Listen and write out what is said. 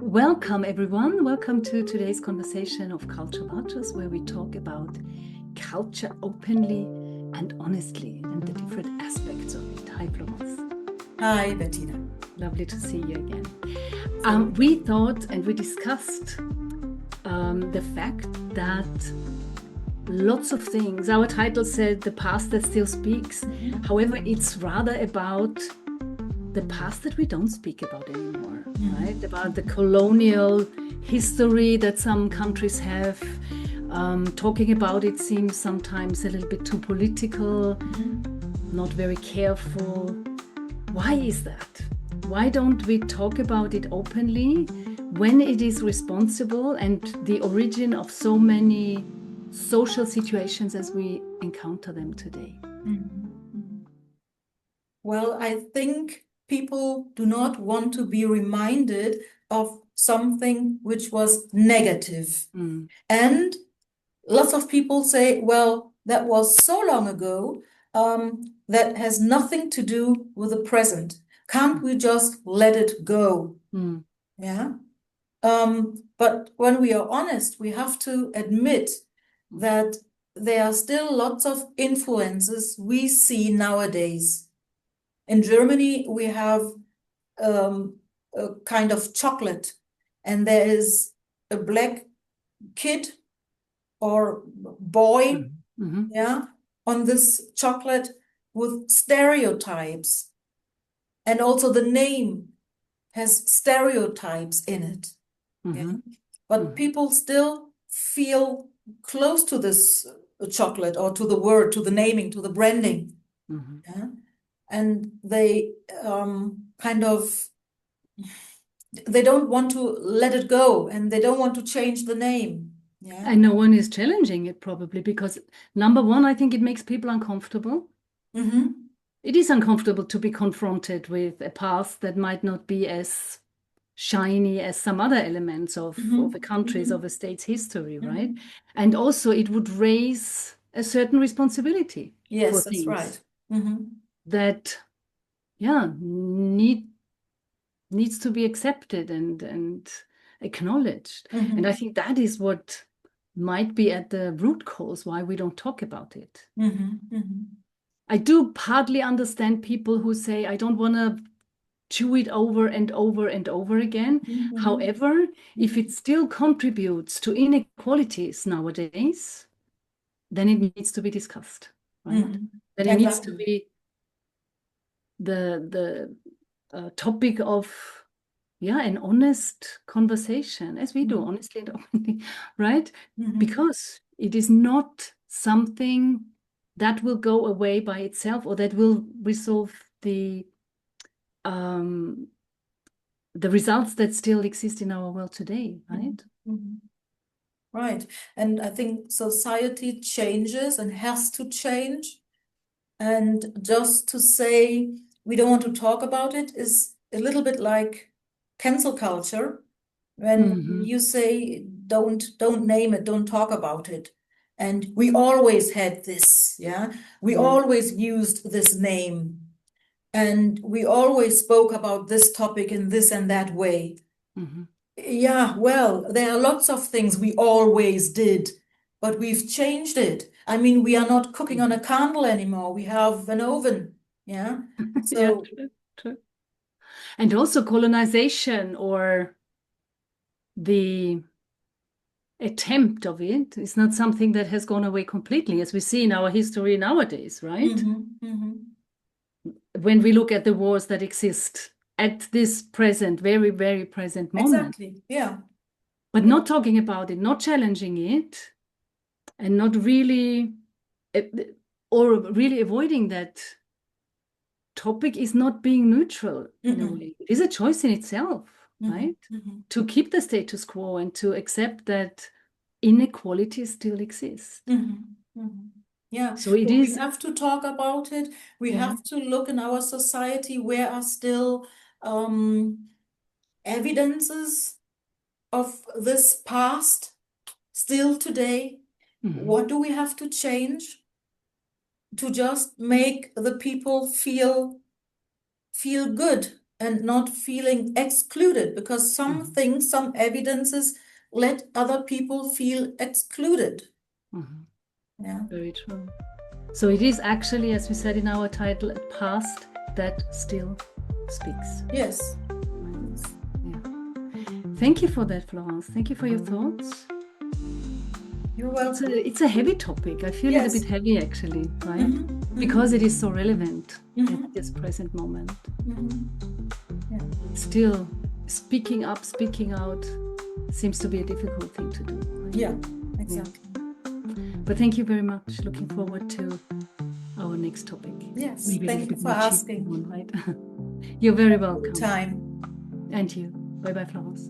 Welcome, everyone. Welcome to today's conversation of Culture Vultures, where we talk about culture openly and honestly and the different aspects of it. Hi, Florence. Hi, Bettina. Lovely to see you again. We thought and we discussed the fact that lots of things, our title said the past that still speaks. However, it's rather about the past that we don't speak about anymore, right? About the colonial history that some countries have. Talking about it seems sometimes a little bit too political, not very careful. Why is that? Why don't we talk about it openly when it is responsible and the origin of so many social situations as we encounter them today? Well, I think people do not want to be reminded of something which was negative. And lots of people say, well, that was so long ago, that has nothing to do with the present. Can't we just let it go? Yeah. But when we are honest, we have to admit that there are still lots of influences we see nowadays. In Germany, we have a kind of chocolate, and there is a black kid or boy, yeah, on this chocolate with stereotypes. And also the name has stereotypes in it. Yeah? But people still feel close to this chocolate or to the word, to the naming, to the branding. Yeah? And they they don't want to let it go, and they don't want to change the name. Yeah. And no one is challenging it, probably, because number one, I think it makes people uncomfortable. It is uncomfortable to be confronted with a past that might not be as shiny as some other elements of a country's, of a state's history, right? And also it would raise a certain responsibility. Yes, that's right. That, needs to be accepted and acknowledged. And I think that is what might be at the root cause why we don't talk about it. I do partly understand people who say, I don't want to chew it over and over and over again. However, if it still contributes to inequalities nowadays, then it needs to be discussed, right? Then it needs to be the topic of an honest conversation, as we do, honestly and openly, right? Because it is not something that will go away by itself or that will resolve the results that still exist in our world today, right? Right. And I think society changes and has to change. And just to say we don't want to talk about it is a little bit like cancel culture. When you say don't name it, don't talk about it. And we always had this, yeah? We always used this name. And we always spoke about this topic in this and that way. Yeah, well, there are lots of things we always did, but we've changed it. I mean, we are not cooking on a candle anymore. We have an oven. Yeah. So true. And also colonization, or the attempt of it, is not something that has gone away completely, as we see in our history nowadays, right? When we look at the wars that exist at this present, very, very present moment. Exactly, yeah. But not talking about it, not challenging it, and not really, or really avoiding that topic is not being neutral in a way. It is a choice in itself, right? To keep the status quo and to accept that inequalities still exist. Yeah, so it we is. have to talk about it. We have to look in our society where are still evidences of this past still today. What do we have to change to just make the people feel good and not feeling excluded, because some things, some evidences let other people feel excluded. Yeah. Very true. So it is actually, as we said in our title, a past that still speaks. Yes. Yeah. Thank you for that, Florence. Thank you for your thoughts. You're welcome. It's a heavy topic. I feel it a bit heavy, actually, right? Because it is so relevant at this present moment. Yeah. Still, speaking up, speaking out seems to be a difficult thing to do. Right? Yeah, exactly. Yeah. But thank you very much. Looking forward to our next topic. Yes, maybe thank you for asking. One, right? You're very welcome. Time. And you. Bye bye, Florence.